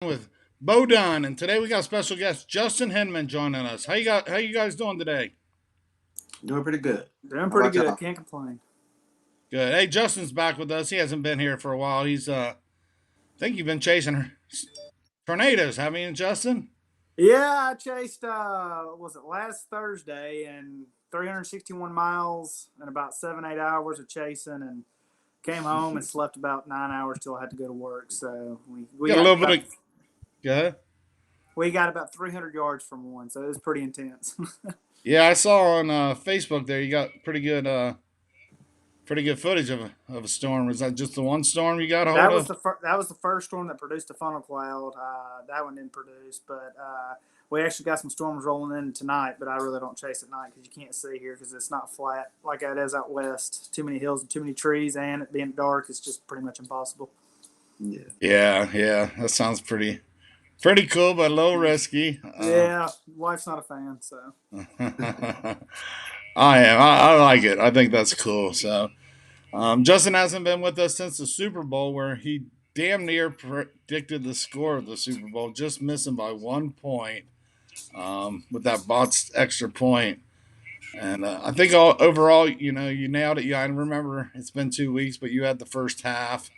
With Bo Dunn, and today we got special guest Justin Hindman joining us. How you guys doing today? Doing pretty good. Doing How pretty about good. y'all? Can't complain. Good. Hey, Justin's back with us. He hasn't been here for a while. I think you've been chasing tornadoes, haven't you, Justin? Yeah, I chased was it last Thursday and 361 miles and about 7-8 hours of chasing and came home and slept about 9 hours till I had to go to work. So we Got a got little bit about of good. we got about 300 yards from one, so it was pretty intense. Yeah, I saw on Facebook there you got pretty good footage of a storm. Was that just the one storm you got a hold of? That was the first storm that produced a funnel cloud. That one didn't produce, but we actually got some storms rolling in tonight. But I really don't chase at night because you can't see here because it's not flat like it is out west. Too many hills and too many trees, and it being dark is just pretty much impossible. Yeah. Yeah. That sounds pretty cool, but a little risky. Yeah, wife's not a fan, so. I am. I like it. I think that's cool. So Justin hasn't been with us since the Super Bowl, where he damn near predicted the score of the Super Bowl, just missing by 1 point with that botched extra point. And I think overall, you nailed it. Yeah, I remember it's been 2 weeks, but you had the first half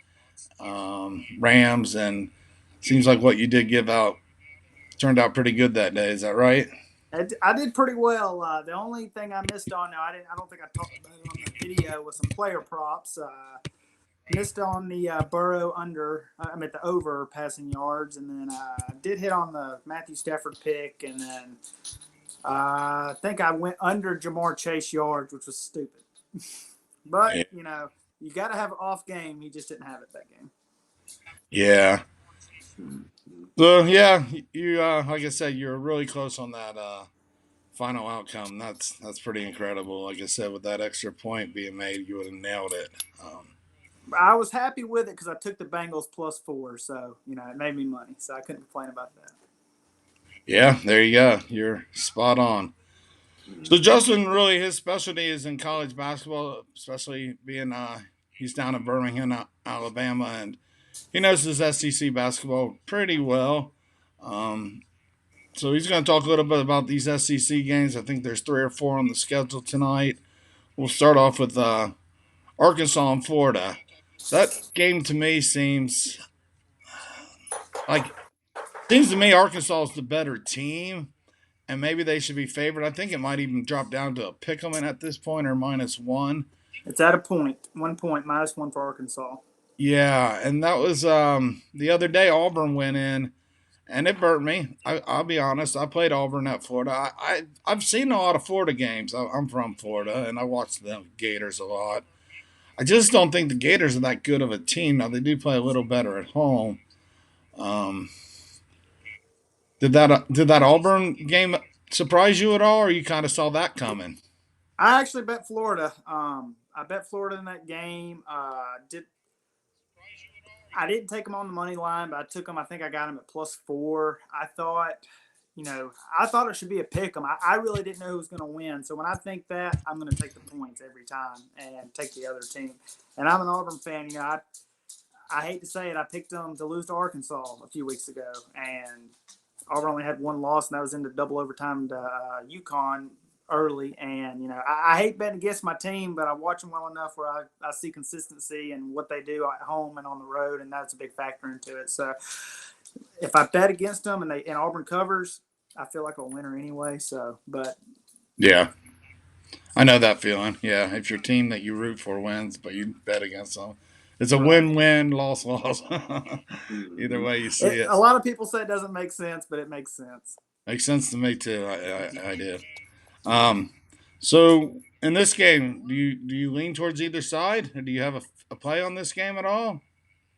Rams, and seems like what you did give out turned out pretty good that day. Is that right? I did pretty well. The only thing I missed on now, I don't think I talked about it on the video, was some player props. Missed on the Burrow under. I meant the over passing yards, and then did hit on the Matthew Stafford pick, and then I think I went under Jamar Chase yards, which was stupid. But you got to have an off game. He just didn't have it that game. Yeah. Well, yeah, you like I said, you're really close on that final outcome. That's pretty incredible. Like I said, with that extra point being made, you would have nailed it. I was happy with it because I took the Bengals +4, so it made me money. So I couldn't complain about that. Yeah, there you go. You're spot on. So Justin, really, his specialty is in college basketball, especially being he's down in Birmingham, Alabama, and he knows his SEC basketball pretty well. Um, so he's going to talk a little bit about these SEC games. I think there's 3 or 4 on the schedule tonight. We'll start off with Arkansas and Florida. That game to me like seems to me Arkansas is the better team, and maybe they should be favored. I think it might even drop down to a pick 'em at this point or -1. It's at a point, 1 point, -1 for Arkansas. Yeah, and that was the other day. Auburn went in, and it burnt me. I'll be honest. I played Auburn at Florida. I've seen a lot of Florida games. I'm from Florida, and I watched the Gators a lot. I just don't think the Gators are that good of a team. Now they do play a little better at home. Um, did that Auburn game surprise you at all, or you kind of saw that coming? I actually bet Florida. I bet Florida in that game. I didn't take them on the money line, but I took them. I think I got them at +4. I thought it should be a pick 'em. I really didn't know who was going to win. So when I think that, I'm going to take the points every time and take the other team. And I'm an Auburn fan. I hate to say it. I picked them to lose to Arkansas a few weeks ago, and Auburn only had one loss, and that was into double overtime to UConn early. And I hate betting against my team, but I watch them well enough where I see consistency and what they do at home and on the road, and that's a big factor into it. So if I bet against them and Auburn covers, I feel like I'll win her anyway. So, but Yeah, I know that feeling. Yeah, if your team that you root for wins, but you bet against them, it's a right. win-win, loss-loss. Either Mhm. way you see it. A lot of people say it doesn't make sense, but it makes sense. Makes sense to me too. I did. Um, so in this game, do you lean towards either side, or do you have a play on this game at all?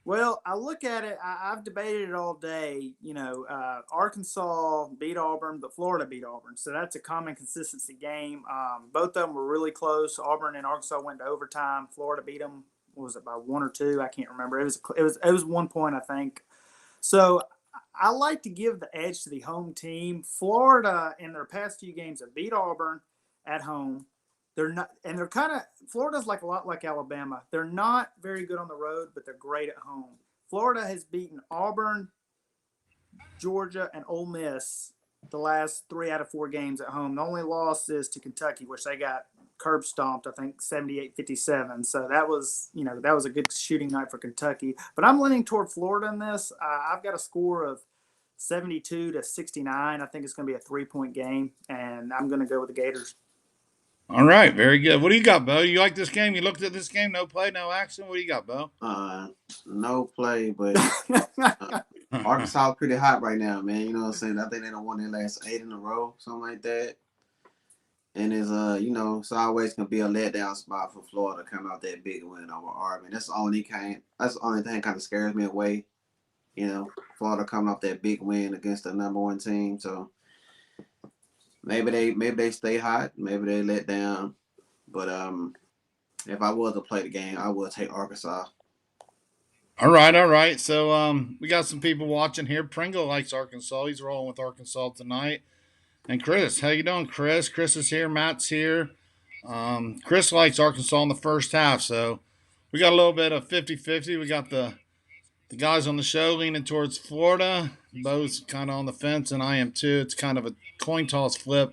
Well, I look at it. I've debated it all day. Arkansas beat Auburn, but Florida beat Auburn, so that's a common consistency game. Both of them were really close. Auburn and Arkansas went to overtime. Florida beat them. What was it, by 1 or 2? I can't remember. It was 1 point, I think. So I like to give the edge to the home team. Florida in their past few games have beat Auburn at home. They're not, and they're kind of Florida's like a lot like Alabama. They're not very good on the road, but they're great at home. Florida has beaten Auburn, Georgia, and Ole Miss the last 3 out of 4 games at home. The only loss is to Kentucky, which they got curb stomped, I think 78-57. So that was a good shooting night for Kentucky. But I'm leaning toward Florida in this. I've got a score of 72-69. I think it's going to be a 3-point game, and I'm going to go with the Gators. All right, very good. What do you got, Bo? You like this game? You looked at this game, no play, no action. What do you got, Bo? No play, but Arkansas is pretty hot right now, man. You know what I'm saying? I think they don't won their last 8 in a row, something like that. And it's it's always gonna be a letdown spot for Florida coming out that big win over Auburn. That's the only thing kind of scares me away. Florida coming off that big win against the number 1 team. So maybe they stay hot, maybe they let down. But if I was to play the game, I would take Arkansas. All right. So we got some people watching here. Pringle likes Arkansas. He's rolling with Arkansas tonight. And Chris, how you doing, Chris? Chris is here. Matt's here. Chris likes Arkansas in the first half. So we got a little bit of 50-50. We got the guys on the show leaning towards Florida. Bo's kind of on the fence, and I am too. It's kind of a coin toss flip.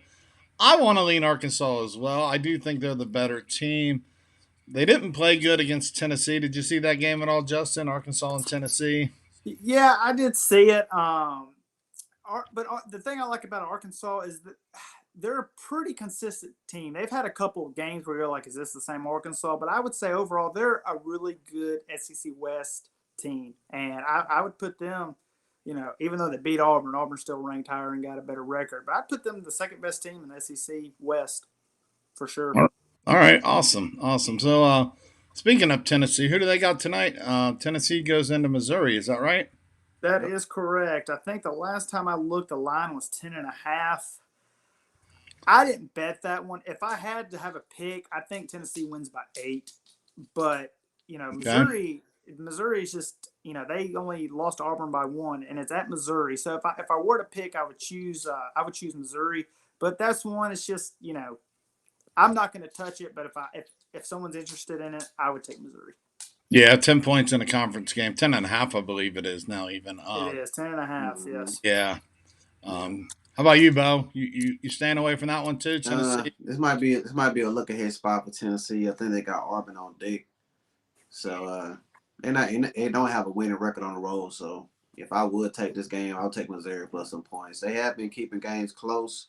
I want to lean Arkansas as well. I do think they're the better team. They didn't play good against Tennessee. Did you see that game at all, Justin? Arkansas and Tennessee? Yeah, I did see it. But the thing I like about Arkansas is that they're a pretty consistent team. They've had a couple of games where you're like, is this the same Arkansas? But I would say overall, they're a really good SEC West team. And I would put them, even though they beat Auburn, Auburn's still ranked higher and got a better record. But I'd put them the second best team in the SEC West for sure. All right, awesome. So speaking of Tennessee, who do they got tonight? Tennessee goes into Missouri. Is that right? That is correct. I think the last time I looked, the line was 10.5. I didn't bet that one. If I had to have a pick, I think Tennessee wins by 8. But Missouri is just they only lost to Auburn by 1, and it's at Missouri. So if I were to pick, I would choose Missouri. But that's one. It's just I'm not going to touch it. But if someone's interested in it, I would take Missouri. Yeah, 10 points in a conference game. 10.5, I believe it is now even. It is 10.5, yes. Yeah. How about you, Bo? You staying away from that one too, Tennessee? This might be a look ahead spot for Tennessee. I think they got Auburn on deck. So they don't have a winning record on the road. So if I would take this game, I'll take Missouri plus some points. They have been keeping games close.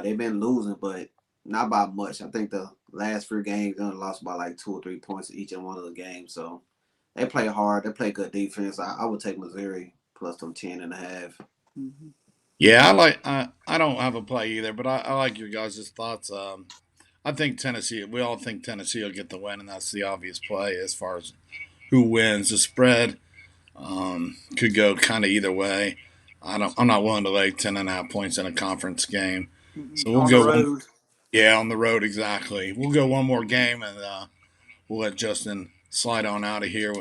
They've been losing, but not by much. I think the last 3 games they only lost by like 2 or 3 points each in one of the games. So they play hard. They play good defense. I would take Missouri plus some 10.5. Mm-hmm. Yeah, I don't have a play either, but I like your guys' thoughts. I think Tennessee. We all think Tennessee will get the win, and that's the obvious play as far as who wins. The spread could go kind of either way. I'm not willing to lay 10.5 points in a conference game, so we'll on go. The road. Yeah, on the road, exactly. We'll go one more game, and we'll let Justin slide on out of here.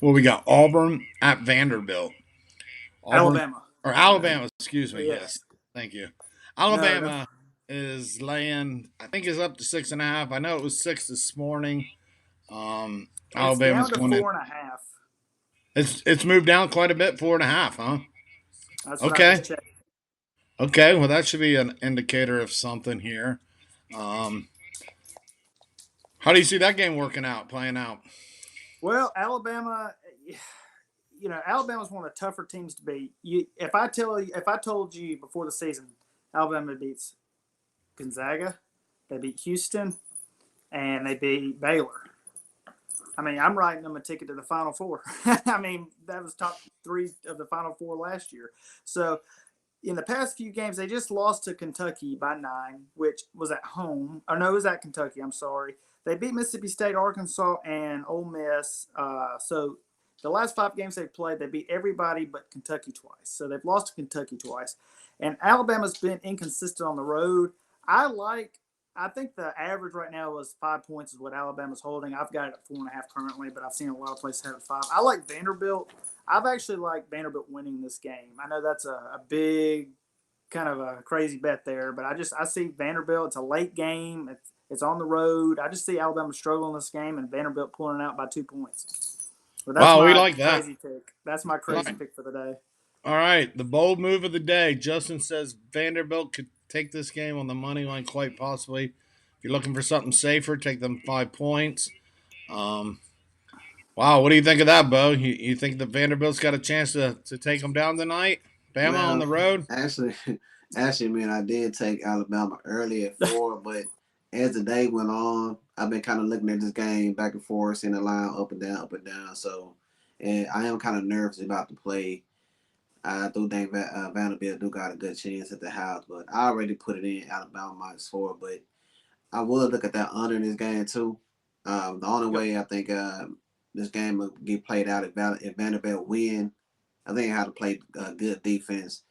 We got Auburn at Vanderbilt. Alabama, excuse me. Yes. Thank you. Alabama is laying, I think it's up to 6.5. I know it was 6 this morning. Alabama's down to 4.5. It's moved down quite a bit, 4.5, huh? That's what I just checked. Okay, well, that should be an indicator of something here. How do you see that game playing out? Well, Alabama, Alabama's one of the tougher teams to beat. If I told you before the season, Alabama beats Gonzaga, they beat Houston, and they beat Baylor. I mean, I'm writing them a ticket to the Final Four. I mean, that was top 3 of the Final Four last year. So, in the past few games, they just lost to Kentucky by 9, which was at home. Oh, no, it was at Kentucky. I'm sorry. They beat Mississippi State, Arkansas, and Ole Miss. So the last 5 games they've played, they beat everybody but Kentucky twice. So they've lost to Kentucky twice. And Alabama's been inconsistent on the road. I think the average right now is 5 points is what Alabama's holding. I've got it at 4.5 currently, but I've seen a lot of places have it 5. I like Vanderbilt. I've actually liked Vanderbilt winning this game. I know that's a big kind of a crazy bet there, but I see Vanderbilt. It's a late game. It's on the road. I just see Alabama struggling this game and Vanderbilt pulling it out by 2 points. But that's Wow, we my like that. crazy pick. That's my All crazy right. pick for the day. All right, the bold move of the day. Justin says Vanderbilt could take this game on the money line, quite possibly. If you're looking for something safer, take them 5 points. Um, wow, what do you think of that, Bo? You think the Vanderbilt's got a chance to take them down tonight? Bama on the Well, road? actually, actually, man, I did take Alabama early at 4, but as the day went on, I've been kind of looking at this game back and forth, seeing the line up and down, up and down. So, and I am kind of nervous about the play. I do think Vanderbilt do got a good chance at the house, but I already put it in Alabama -4. But I will look at that under in this game too. The only Yep. way I think this game will get played out if Vanderbilt win, I think I have to play good defense.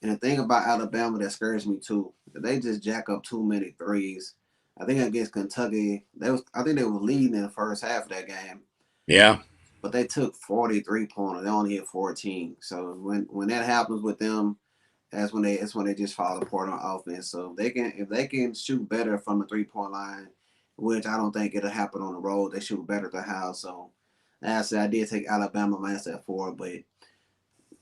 And the thing about Alabama that scares me too, they just jack up too many threes. I think against Kentucky, I think they were leading in the first half of that game, Yeah. but they took 43 pointers. They only hit 14. So when that happens with them, that's when they just fall apart on offense. So if they can shoot better from the 3-point line, which I don't think it'll happen on the road, they shoot better at the house. So as I said, I did take Alabama -4, but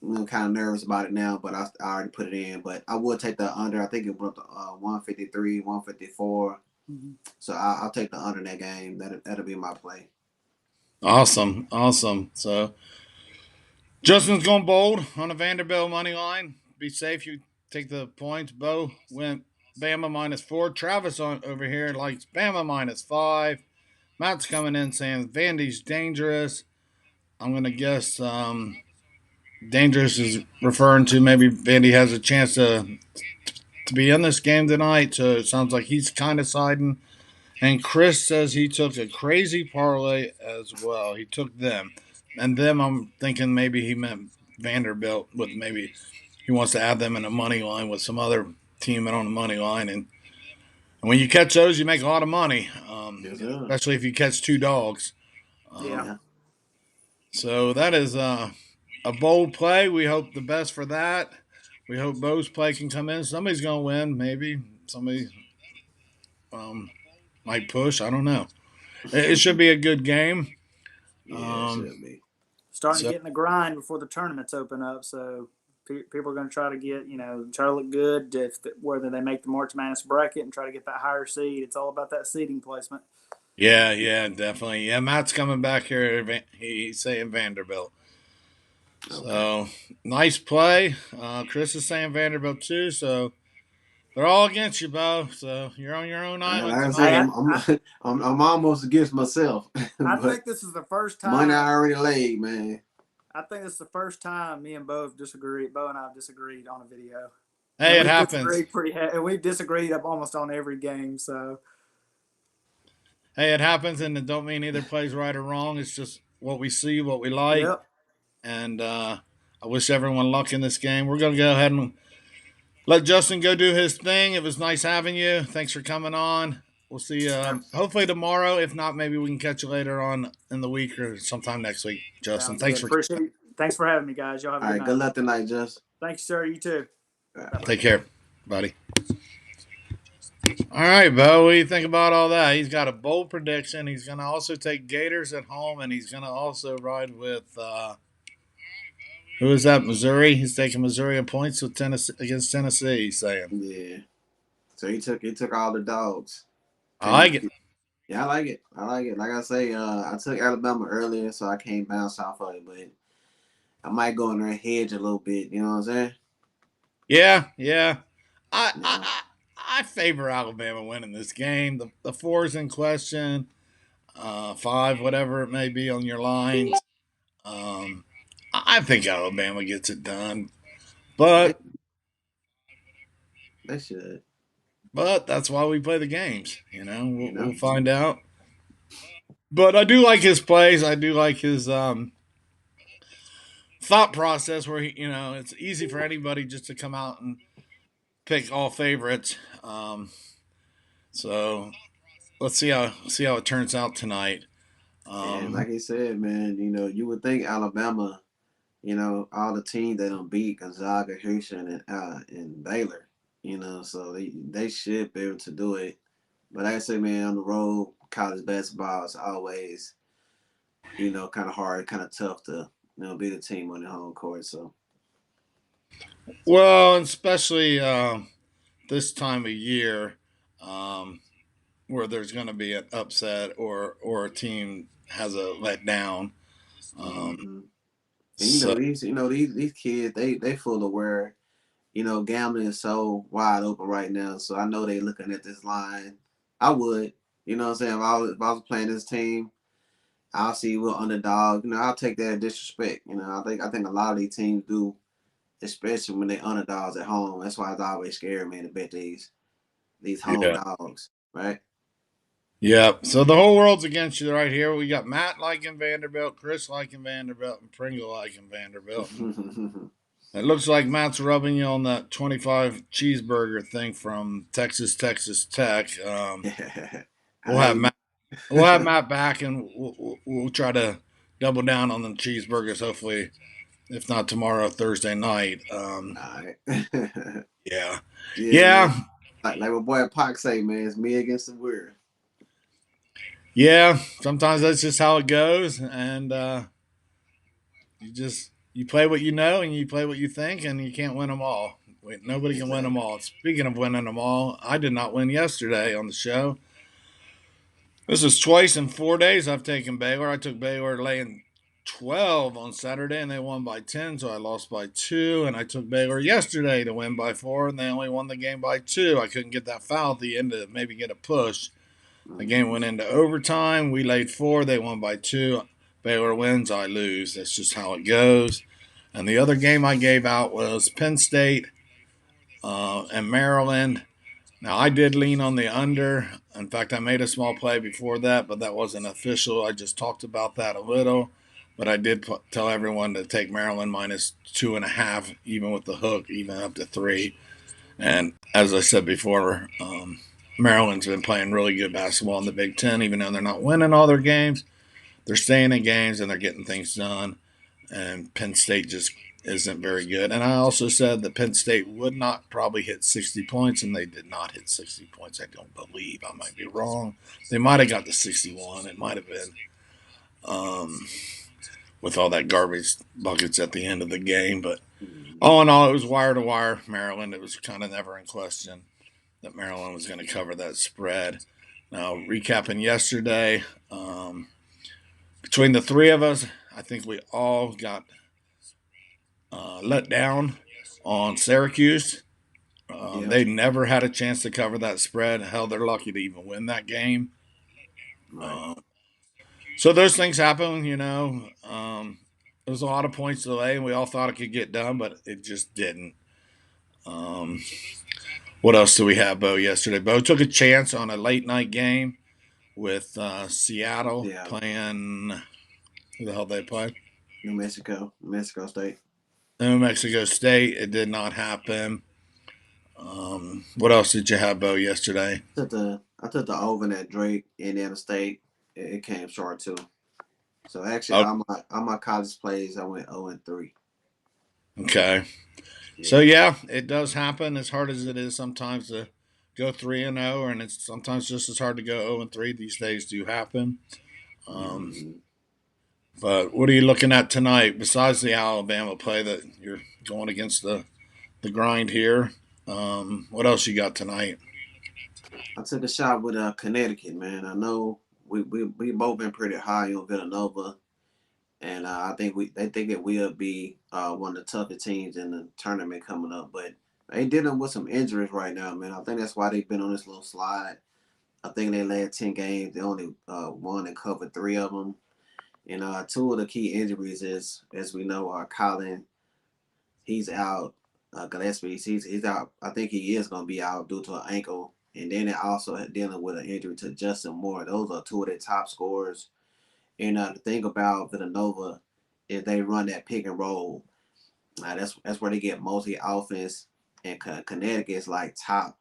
I'm kind of nervous about it now, but I already put it in. But I would take the under. I think it went up to 153, 154. Mm-hmm. So I'll take the under in that game. That'll be my play. Awesome. Awesome. So Justin's going bold on the Vanderbilt money line. Be safe. You take the points. Bo went Bama -4. Travis on over here likes Bama -5. Matt's coming in saying Vandy's dangerous. I'm gonna guess dangerous is referring to maybe Vandy has a chance to be in this game tonight. So it sounds like he's kind of siding. And Chris says he took a crazy parlay as well. He took them. And them, I'm thinking maybe he meant Vanderbilt with maybe he wants to add them in a money line with some other team in on the money line. And when you catch those, you make a lot of money, Yes, sir. especially if you catch two dogs. Yeah. Um, Yeah. so that is a bold play. We hope the best for that. We hope Bo's play can come in. Somebody's going to win, maybe. Somebody um, might push. I don't know. It should be a good game. Yeah, it Um, should be. Starting to so get in the grind before the tournaments open up. So people are going to try to try to look good whether they make the March Madness bracket and try to get that higher seed. It's all about that seeding placement. yeah, definitely. Yeah, Matt's coming back here. He's saying Vanderbilt. Okay. So nice play. Chris is saying Vanderbilt too. So they're all against you, Bo. So you're on your own And island like I said, Hey, tonight. I'm almost against myself, I but think this is the first money I time. already laid, man. I think this is the first time me and Bo have disagreed. Bo and I have disagreed on a video, Hey, and it we've happens. disagreed and we've disagreed up almost on every game. So Hey, it happens, and it don't mean either play's right or wrong. It's just what we see, what we like, yep, and I wish everyone luck in this game. We're gonna go ahead and let Justin go do his thing. It was nice having you. Thanks for coming on. We'll see you hopefully tomorrow. If not, maybe we can catch you later on in the week or sometime next week. Justin, sounds thanks good. for Appreciate it. Thanks for having me, guys. Y'all have a All good right, good night. luck tonight, Just. Thanks, sir. You too. All right. Bye bye. take care, buddy. All right, Bo. What do you think about all that? He's got a bold prediction. He's going to also take Gators at home, and he's going to also ride with who is that? Missouri. He's taking Missouri in points with Tennessee against Tennessee. He's saying, Yeah. So he took all the dogs. I like it. Yeah, I like it. I like it. Like I say, I took Alabama earlier, so I can't bounce off of it, but I might go in there and hedge a little bit. You know what I'm saying? Yeah. I I Yeah. I I favor Alabama winning this game. The four's in question, five, whatever it may be on your lines. Um, I think Alabama gets it done, They but they should. that's why we play the games. You know, You we'll know. find out. But I do like his plays. I do like his thought process where it's easy for anybody just to come out and pick all favorites. So let's see how it turns out tonight. And Um, like he said, man, you would think Alabama, all the teams they don't beat Gonzaga, Houston, and Baylor, so they should be able to do it. But like I say, man, on the road, college basketball is always kind of hard, kind of tough to beat the team on the home court. So Well, especially this time of year, um, where there's going to be an upset or a team has a letdown. Um, hmm and so these kids they full of where gambling is so wide open right now. So I know they looking at this line. I would, what I'm saying, if I was playing this team, I'll see we're underdog. I'll take that disrespect. I think a lot of these teams do, especially when they underdogs at home. That's why it's always scary, man, to bet these home yeah, dogs, right? yeah. So the whole world's against you right here. We got Matt liking Vanderbilt, Chris liking Vanderbilt, and Pringle liking Vanderbilt. And it looks like Matt's rubbing you on that 25 cheeseburger thing from Texas Tech. We'll have I Matt. We'll have Matt back, and we'll try to double down on the cheeseburgers. Hopefully, if not tomorrow, Thursday night. all right. Yeah, Yeah, man. yeah, Like my boy Pac say, man, it's me against the world. yeah. Sometimes that's just how it goes, and you play what you know, and you play what you think, and you can't win them all. Nobody can win them Exactly. all. Speaking of winning them all, I did not win yesterday on the show. This is twice in 4 days I've taken Baylor. I took Baylor laying 12 on Saturday and they won by 10, so I lost by 2. And I took Baylor yesterday to win by 4 and they only won the game by 2. I couldn't get that foul at the end to maybe get a push. The game Mm-hmm. went into overtime. We laid 4, they won by 2. Baylor wins, I lose. That's just how it goes. And the other game I gave out was Penn State and Maryland. Now, I did lean on the under. In fact, I made a small play before that, but that wasn't official. I just talked about that a little. But I did tell everyone to take Maryland minus 2.5, even with the hook, even up to 3. And as I said before, Maryland's been playing really good basketball in the Big Ten, even though they're not winning all their games. They're staying in games and they're getting things done. And Penn State just isn't very good. And I also said that Penn State would not probably hit 60 points, and they did not hit 60 points. I don't believe. I might be wrong. They might have got to 61. It might have been um, with all that garbage buckets at the end of the game. But Mm-hmm. all in all, it was wire to wire Maryland. It was kind of never in question that Maryland was going to cover that spread. Now, recapping yesterday, between the three of us, I think we all got let down on Syracuse. Yep. They never had a chance to cover that spread. Hell, they're lucky to even win that game. Right. Uh, so those things happen, you know. There was a lot of points delay, and we all thought it could get done, but it just didn't. Um, what else do we have, Bo, yesterday? Bo took a chance on a late night game with Seattle Yeah. playing. Who the hell they play? New Mexico State. New Mexico State. It did not happen. What else did you have, Bo, yesterday? I took the over at Drake, Indiana State. It came short too. So actually, Oh, all my college plays, I went 0-3. okay. So Yeah. yeah, it does happen. As hard as it is sometimes to go 3-0, and it's sometimes just as hard to go 0-3. These days do happen. Um, Mm-hmm. but what are you looking at tonight besides the Alabama play that you're going against the grind here? What else you got tonight? I took a shot with Connecticut, man. I know we both been pretty high on Villanova, and I think they think it will be one of the toughest teams in the tournament coming up. But they dealing with some injuries right now, man. I think that's why they've been on this little slide. I think they led 10 games. They only won and covered 3 of them. And two of the key injuries is, as we know, Colin. He's out. Gillespie, he's out. I think he is going to be out due to an ankle. And then they also dealing with an injury to Justin Moore. Those are two of their top scorers. And the thing about Villanova is they run that pick and roll. That's where they get mostly offense. And Connecticut is like top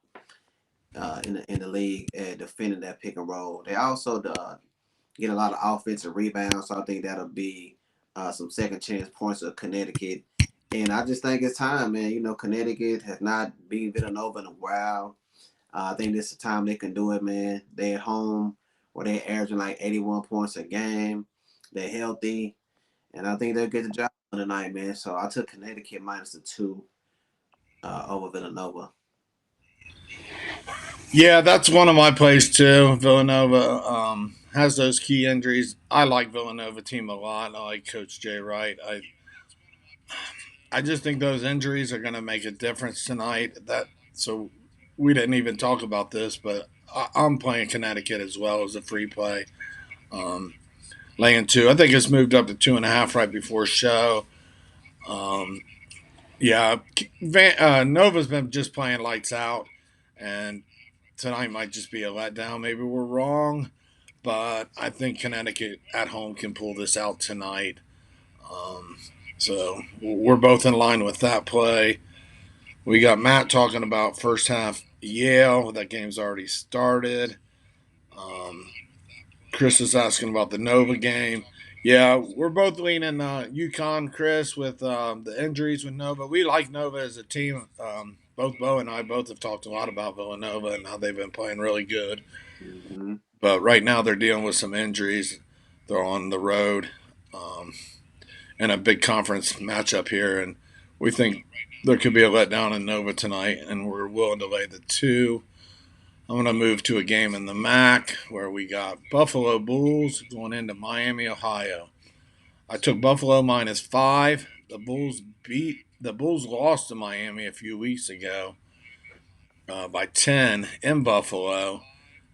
in the league at defending that pick and roll. They also get a lot of offensive rebounds, so I think that'll be some second chance points of Connecticut. And I just think it's time, man. Connecticut has not beat Villanova in a while. I think this is the time they can do it, man. They at home where they're averaging like 81 points a game. They're healthy, and I think they'll get the job done tonight, man. So I took Connecticut minus the 2 over Villanova. Yeah, that's one of my plays too. Villanova has those key injuries. I like Villanova team a lot. I like Coach Jay Wright. I just think those injuries are going to make a difference tonight. We didn't even talk about this, but I'm playing Connecticut as well as a free play. Um, laying 2. I think it's moved up to 2.5 right before show. Um, yeah, Nova's been just playing lights out, and tonight might just be a letdown. Maybe we're wrong, but I think Connecticut at home can pull this out tonight. Um, so we're both in line with that play. We got Matt talking about first half Yale. That game's already started. Um, Chris is asking about the Nova game. Yeah, we're both leaning UConn, Chris, with the injuries with Nova. We like Nova as a team. Both Bo and I both have talked a lot about Villanova and how they've been playing really good. Mm-hmm. But right now they're dealing with some injuries. They're on the road um, in a big conference matchup here, and we think there could be a letdown in Nova tonight, and we're willing to lay the 2. I'm going to move to a game in the MAC where we got Buffalo Bulls going into Miami, Ohio. I took Buffalo -5. The Bulls lost to Miami a few weeks ago by 10 in Buffalo,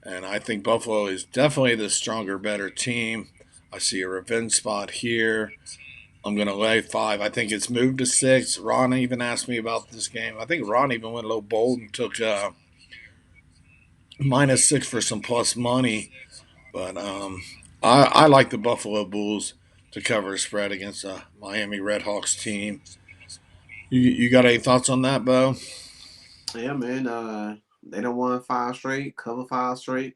and I think Buffalo is definitely the stronger, better team. I see a revenge spot here. I'm going to lay 5. I think it's moved to 6. Ron even asked me about this game. I think Ron even went a little bold and took -6 for some plus money. But I like the Buffalo Bulls to cover a spread against a Miami Redhawks team. You got any thoughts on that, Bo? Yeah, man. They don't won 5 straight, cover 5 straight.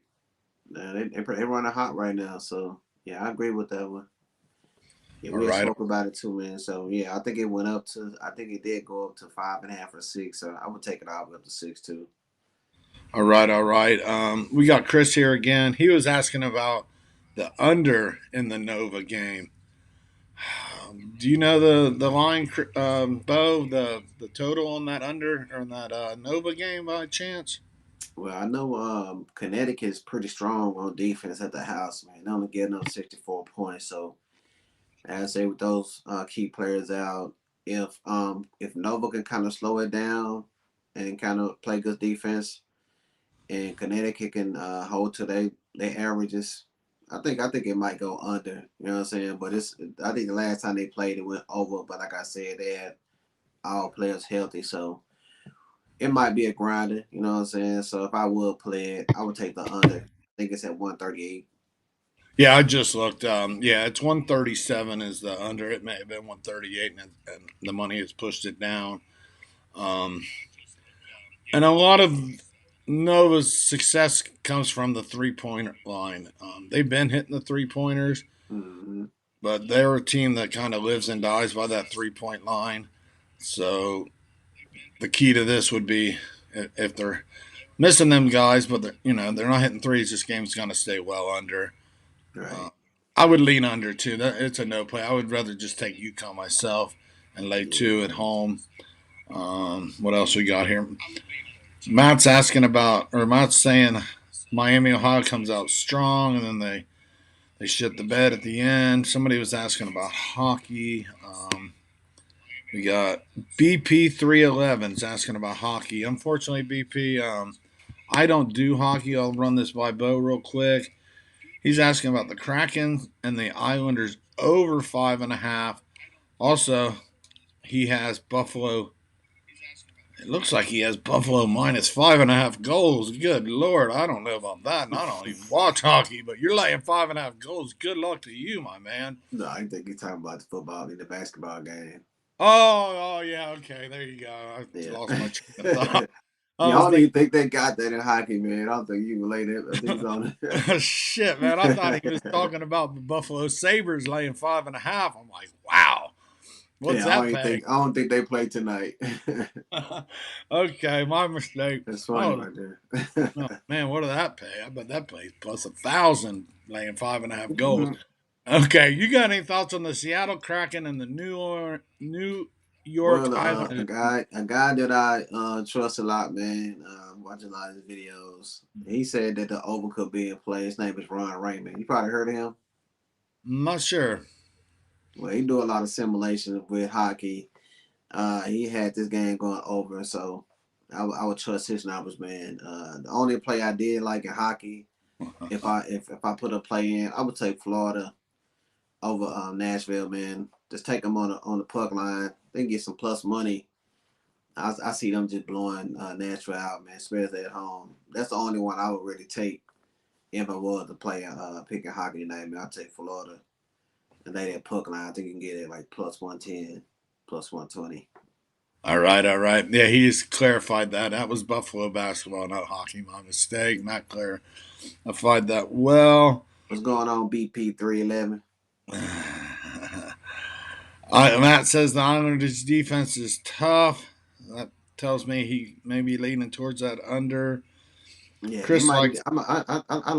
They running hot right now. So yeah, I agree with that one. Yeah, All we had right, spoke about it too, man. So yeah, I think it went up to. I think it did go up to 5.5 or 6. So I would take it all the way up to 6 too. all right, all right. We got Chris here again. He was asking about the under in the Nova game. Do you know the line, Bo? The total on that under or on that Nova game by chance? Well, I know Connecticut's pretty strong on defense at the house, man. They only getting up 64 points. So as I say with those key players out, if Nova can kind of slow it down and kind of play good defense, and Connecticut can hold to their averages, I think it might go under. You know what I'm saying? But I think the last time they played it went over. But like I said, they had all players healthy, so it might be a grinder. You know what I'm saying? So if I would play it, I would take the under. I think it's at 138. Yeah, I just looked. Yeah, it's 137 is the under. It may have been 138, and the money has pushed it down. Um, and a lot of Nova's success comes from the 3 point line. They've been hitting the 3 pointers, Mm-hmm. but they're a team that kind of lives and dies by that 3 point line. So the key to this would be if they're missing them guys, but they're not hitting threes. This game's going to stay well under. Uh, Right. I would lean under too. It's a no play. I would rather just take UConn myself and lay Yeah. 2 at home. What else we got here? Matt's saying Miami, Ohio comes out strong, and then they shit the bed at the end. Somebody was asking about hockey. We got BP311's asking about hockey. Unfortunately, BP, I don't do hockey. I'll run this by Bo real quick. He's asking about the Kraken and the Islanders over 5.5. Also, he has Buffalo. It looks like he has Buffalo -5.5 goals. Good Lord, I don't know about that, and I don't even watch hockey. But you're laying 5.5 goals. Good luck to you, my man. No, I think you're talking about the football in the basketball game. Oh, yeah, okay, there you go. I Yeah. lost my train of thought. I Yeah, I was don't thinking, even think they got that in hockey, man. I don't think you can lay that. I think it's on. shit, man. I thought he was talking about the Buffalo Sabres laying 5.5. I'm like, wow, what's Yeah, that pay? I don't think they play tonight. Okay, my mistake. That's funny Oh, right there. oh, man, what did that pay? I bet that pays plus 1,000 laying 5.5 goals. Okay, you got any thoughts on the Seattle Kraken and the New York Well, Islanders? a guy that I trust a lot, man. Watch a lot of his videos. He said that the over could be in play. His name is Ron Raymond. You probably heard of him. I'm not sure. Well, he do a lot of simulations with hockey. He had this game going over, so I would trust his numbers, man. The only play I did like in hockey, if I put a play in, I would take Florida over Nashville, man. Just take them on the puck line. Then get some plus money. I see them just blowing Nashville out, man. Especially at home. That's the only one I would really take if I was to play picking hockey tonight. Man, I'd take Florida and lay that puck line. I think you can get it like plus 110, plus 120. All right, all right. Yeah, he just clarified that. That was Buffalo basketball, not hockey. My mistake. Matt clarified that well. What's going on, BP 311? Matt says the Islanders' defense is tough. That tells me he may be leaning towards that under. Yeah, it Chris might be. likes. I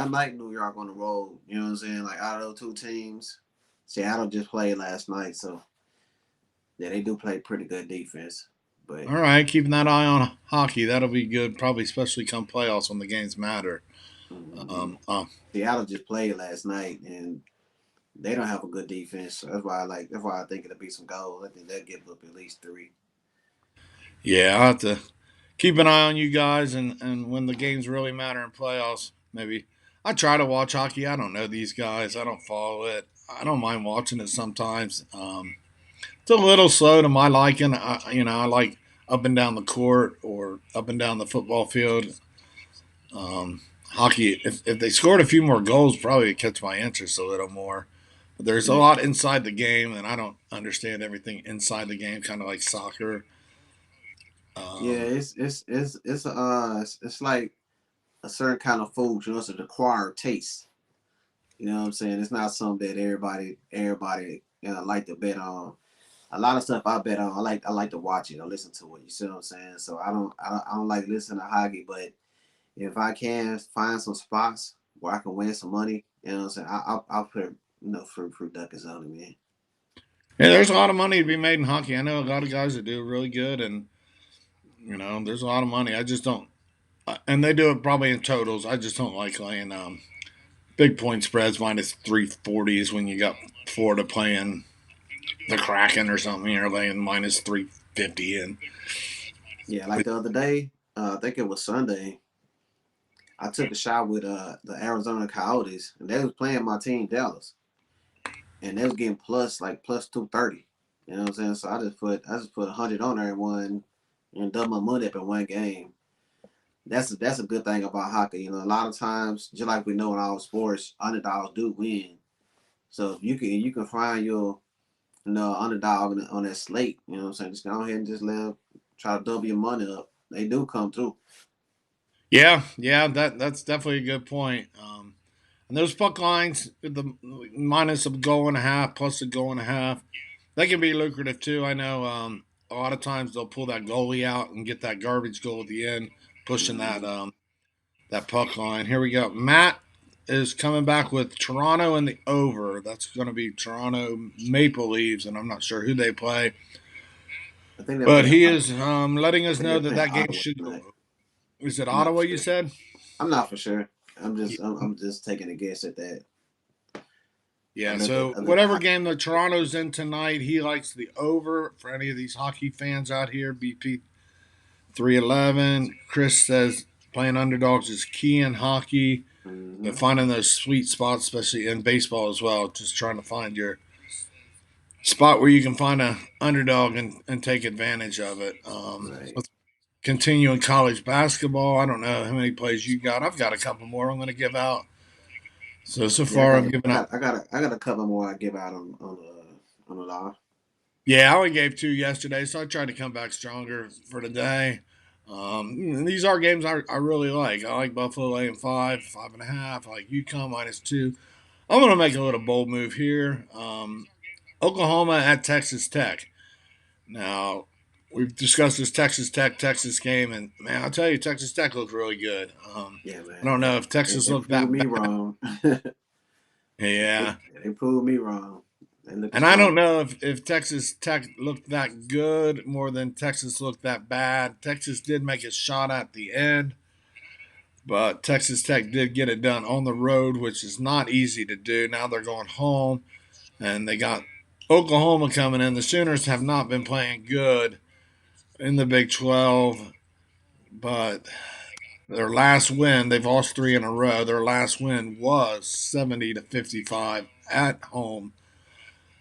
like New York on the road. You know what I'm saying? Like out of those two teams, Seattle just played last night, so yeah, they do play pretty good defense. But All right, keeping that eye on hockey. That'll be good, probably especially come playoffs when the games matter. mm, Um, um, Seattle just played last night, and they don't have a good defense. So that's why I like. That's why I think it'll be some goals. I think they'll give up at least three. yeah, I have to keep an eye on you guys, and when the games really matter in playoffs, maybe I try to watch hockey. I don't know these guys. I don't follow it. I don't mind watching it sometimes. It's a little slow to my liking. I like up and down the court or up and down the football field. Hockey, if they scored a few more goals, probably it'd catch my interest a little more. But there's a Yeah, lot inside the game, and I don't understand everything inside the game, kind of like soccer. yeah. Um, It's like a certain kind of food. You know, it's an acquired taste. You know what I'm saying? It's not something that everybody like to bet on. A lot of stuff I bet on. I like to watch it or listen to it. You see what I'm saying? So I don't like listening to hockey, but if I can find some spots where I can win some money, you know what I'm saying? I'll put for duckers on it, man. yeah, there's a lot of money to be made in hockey. I know a lot of guys that do really good, and there's a lot of money. I just don't, and they do it probably in totals. I just don't like laying big point spreads -340s when you got Florida playing the Kraken or something. You're laying -350 and Yeah, like the other day, I think it was Sunday. I took a shot with the Arizona Coyotes, and they was playing my team Dallas, and they was getting plus 230. You know what I'm saying? So I just put 100 on there and won and double my money up in one game. That's a good thing about hockey. You know, a lot of times, just like we know in all sports, underdogs do win. So if you can find your underdog on that slate, you know what I'm saying? Just go ahead and just try to double your money up. They do come through. yeah, that's definitely a good point. And those puck lines, the minus a goal and a half plus a goal and a half, they can be lucrative too. I know a lot of times they'll pull that goalie out and get that garbage goal at the end, pushing Mm-hmm. that puck line. Here we go. Matt is coming back with Toronto in the over. That's going to be Toronto Maple Leafs, and I'm not sure who they play, I think they but play. he I is letting us think know they're that playing that game Ottawa should go. tonight. Is it I'm not Ottawa? for You sure. said. I'm not for sure. I'm just taking a guess at that. Yeah. So I let the whatever hot. game that Toronto's in tonight, he likes the over. For any of these hockey fans out here, BP 311. Chris says playing underdogs is key in hockey. Mm-hmm. But finding those sweet spots, especially in baseball as well, just trying to find your spot where you can find a underdog and take advantage of it. Right. Let's continue in college basketball. I don't know how many plays you got. I've got a couple more I'm going to give out. So Yeah, far I've given out. I got a couple more I give out on the law. Yeah, I only gave two yesterday, so I tried to come back stronger for today. These are games I really like. I like Buffalo laying 5.5. I like UConn -2. I'm going to make a little bold move here. Oklahoma at Texas Tech. Now, we've discussed this Texas game, and man, I'll tell you, Texas Tech looked really good. Yeah, I man. don't know if Texas It looked that proved me bad. wrong. Yeah. They proved me wrong. They looking And I strong. don't know if Texas Tech looked that good more than Texas looked that bad. Texas did make a shot at the end, but Texas Tech did get it done on the road, which is not easy to do. Now they're going home, and they got Oklahoma coming in. The Sooners have not been playing good in the Big 12, but their last win, they've lost three in a row. Their last win was 70-55 at home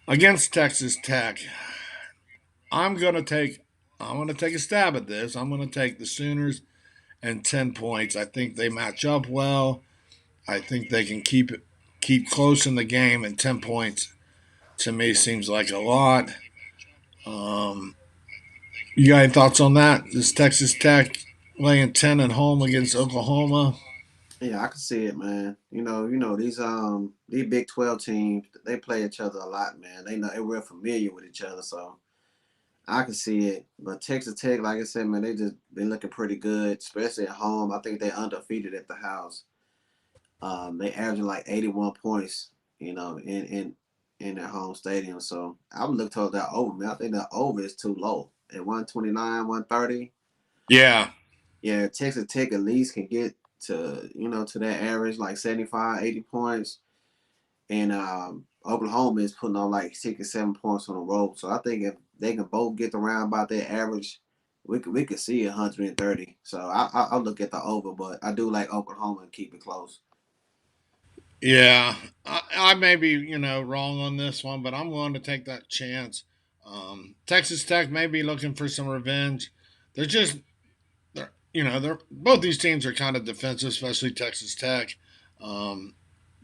against Texas Tech. I'm gonna take a stab at this. I'm gonna take the Sooners and 10 points. I think they match up well. I think they can keep close in the game, and 10 points to me seems like a lot. Um, you got any thoughts on that? Is Texas Tech laying 10 at home against Oklahoma? Yeah, I can see it, man. These Big 12 teams, they play each other a lot, man. They're real familiar with each other, so I can see it. But Texas Tech, like I said, man, they just been looking pretty good, especially at home. I think they're undefeated at the house. They averaging like 81 points, in their home stadium. So I would look towards that over, man. I think that over is too low at 129, 130. Yeah, Yeah, Texas Tech at least can get to that average like 75, 80 points. And Oklahoma is putting on like 67 points on the road. So I think if they can both get around about their average, we could see 130. So I'll look at the over, but I do like Oklahoma and keep it close. yeah. I may be wrong on this one, but I'm willing to take that chance. Texas Tech may be looking for some revenge. They're just they're both these teams are kind of defensive, especially Texas Tech. Um,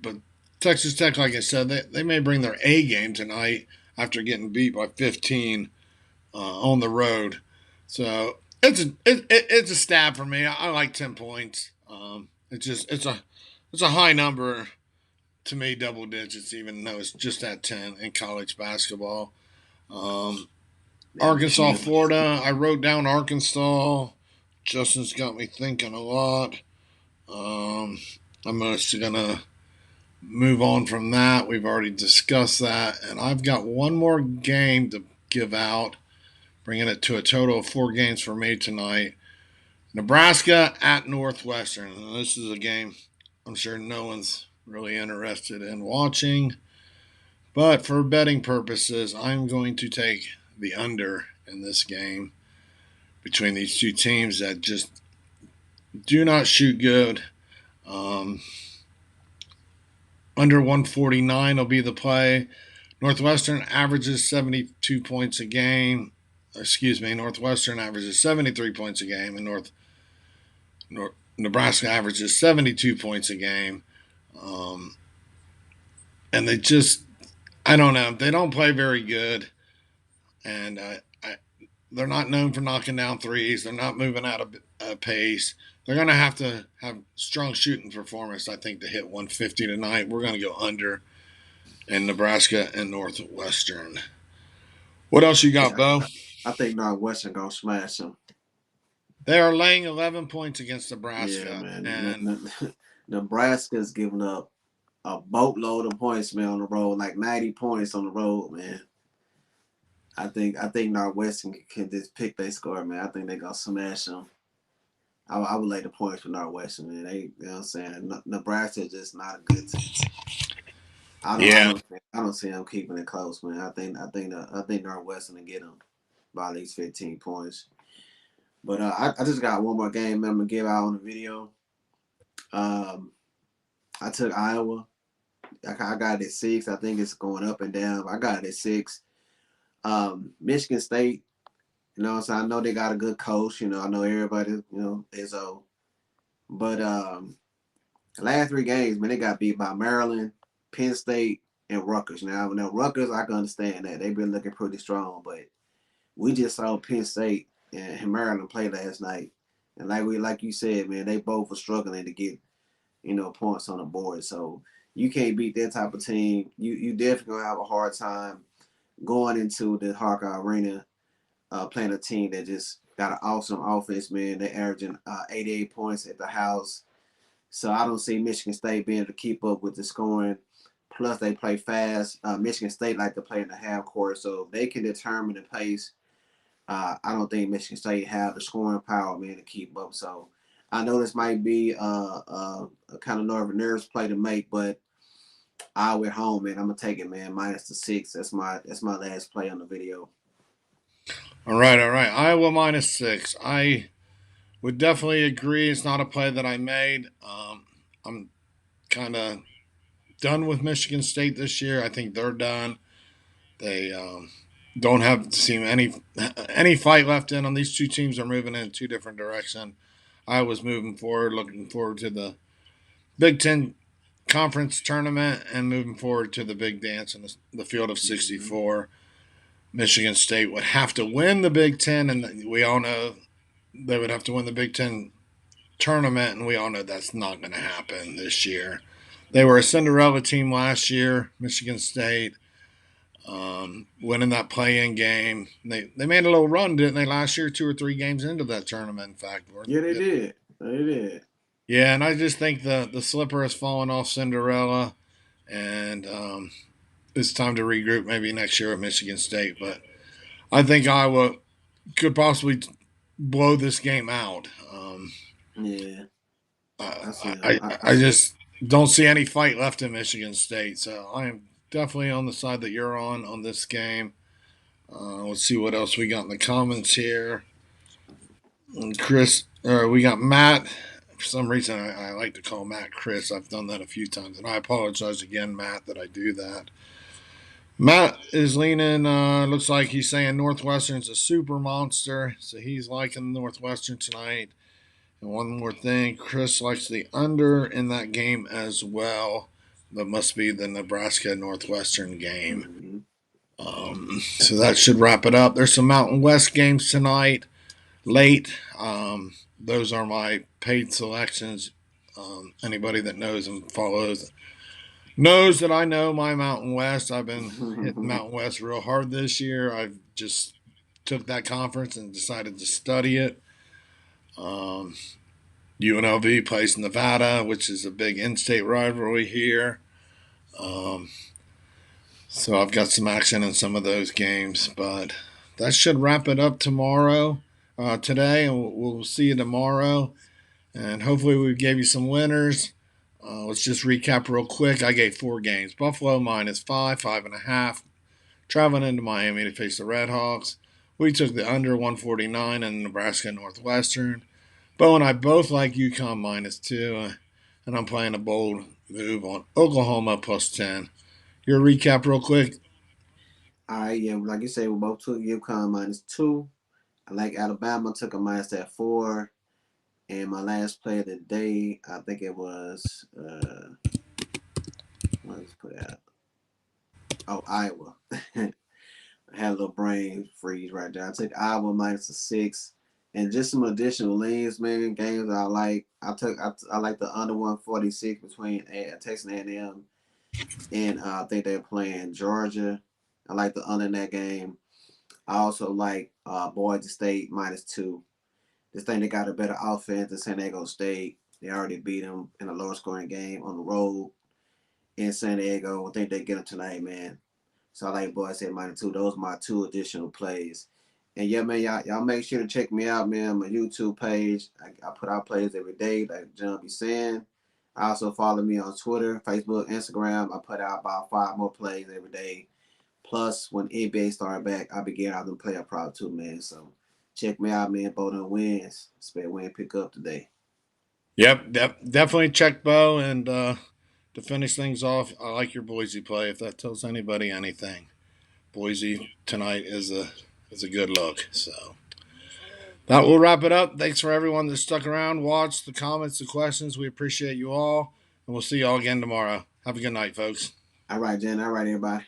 but Texas Tech, like I said, they may bring their A game tonight after getting beat by 15 on the road. So it's a stab for me. I like 10 points. It's a high number to me, double digits, even though it's just at 10 in college basketball. Um, Yeah, me Arkansas, too. Florida. I wrote down Arkansas. Justin's got me thinking a lot. Um, I'm just gonna move on from that. We've already discussed that, and I've got one more game to give out, bringing it to a total of 4 games for me tonight. Nebraska at Northwestern. And this is a game I'm sure no one's really interested in watching, but for betting purposes, I'm going to take the under in this game between these two teams that just do not shoot good. Um, Under 149 will be the play. Northwestern averages 72 points a game. Excuse me, Northwestern averages 73 points a game, and Nebraska averages 72 points a game. Um, and I don't know, they don't play very good, and they're not known for knocking down threes. They're not moving out of pace. They're going to have strong shooting performance, I think, to hit 150 tonight. We're going to go under in Nebraska and Northwestern. What else you got, Yeah, Bo? I think Northwestern gonna smash them. They are laying 11 points against Yeah, Nebraska, man. and Nebraska's giving up a boatload of points, man, on the road, like 90 points on the road, man. I think Northwestern can just pick their score, man. I think they gonna smash them. I would lay the points for Northwestern, man. They, you know what I'm saying? Nebraska is just not a good team. yeah, I don't see them keeping it close, man. I think Northwestern will get them by at least 15 points. But I just got one more game I'm gonna give out on the video. Um, I took Iowa. I got it at 6. I think it's going up and down. I got it at 6. Michigan State. So I know they got a good coach. I know everybody. Is old. But the last 3 games, man, they got beat by Maryland, Penn State, and Rutgers. Now Rutgers, I can understand that they've been looking pretty strong, but we just saw Penn State and Maryland play last night, and like you said, man, they both were struggling to get points on the board. So you can't beat that type of team. You definitely gonna have a hard time going into the Hawkeye Arena playing a team that just got an awesome offense, man. They're averaging 88 points at the house. So I don't see Michigan State being able to keep up with the scoring. Plus, they play fast. Michigan State like to play in the half court, so if they can determine the pace. I don't think Michigan State have the scoring power, man, to keep up. So I know this might be a kind of nervous play to make, but Iowa at home, man. I'm gonna take it, man. -6. That's my last play on the video. All right, all right. Iowa -6. I would definitely agree. It's not a play that I made. I'm kind of done with Michigan State this year. I think they're done. They don't have seem any fight left in them. These two teams are moving in two different directions. Iowa's moving forward, looking forward to the Big Ten conference tournament and moving forward to the big dance in the field of 64. Michigan State would have to win the Big Ten, and we all know they would have to win the Big Ten tournament, and we all know that's not going to happen this year. They were a Cinderella team last year, Michigan State, winning that play-in game. They made a little run, didn't they, last year, 2 or 3 games into that tournament, in fact. Yeah, they did. They did. Yeah, and I just think the slipper has fallen off Cinderella, and it's time to regroup maybe next year at Michigan State. But I think Iowa could possibly blow this game out. Yeah. I just don't see any fight left in Michigan State, so I am definitely on the side that you're on this game. Let's see what else we got in the comments here. And we got Matt. For some reason, I like to call Matt Chris. I've done that a few times, and I apologize again, Matt, that I do that. Matt is leaning, looks like he's saying Northwestern's a super monster, so he's liking Northwestern tonight. And one more thing, Chris likes the under in that game as well. That must be the Nebraska Northwestern game. So that should wrap it up. There's some Mountain West games tonight, late. Those are my paid selections. Anybody that knows and follows knows that I know my Mountain West. I've been hitting Mountain West real hard this year. I've just took that conference and decided to study it. UNLV plays Nevada, which is a big in-state rivalry here. So I've got some action in some of those games, but that should wrap it up today, and we'll see you tomorrow. And hopefully we gave you some winners. Let's just recap real quick. I gave 4 games. Buffalo -5, 5.5. Traveling into Miami to face the Redhawks. We took the under 149 in Nebraska Northwestern. Bo and I both like UConn -2, and I'm playing a bold move on Oklahoma +10. Your recap real quick. All right, yeah, like you say, we both took UConn -2. I like Alabama, took a -4. And my last play of the day, I think it was, let's put it out. Oh, Iowa. I had a little brain freeze right there. I took Iowa -6. And just some additional leans, man, games I like. I like the under 146 between Texas A&M and I think they're playing Georgia. I like the under in that game. I also like Boise State -2. This thing they got a better offense than San Diego State. They already beat them in a lower scoring game on the road in San Diego. I think they get them tonight, man. So I like Boise State -2. Those are my 2 additional plays. And yeah, man, y'all make sure to check me out, man. My YouTube page. I put out plays every day, like John be saying. I also follow me on Twitter, Facebook, Instagram. I put out about 5 more plays every day. Plus, when NBA start back, I'll be getting out them player prop too, man. So check me out, man. Bowden wins. Spare win pick up today. Yep, definitely check Bo. And to finish things off, I like your Boise play. If that tells anybody anything, Boise tonight is a good look. So that will wrap it up. Thanks for everyone that stuck around, watched the comments, the questions. We appreciate you all, and we'll see you all again tomorrow. Have a good night, folks. All right, Jen. All right, everybody.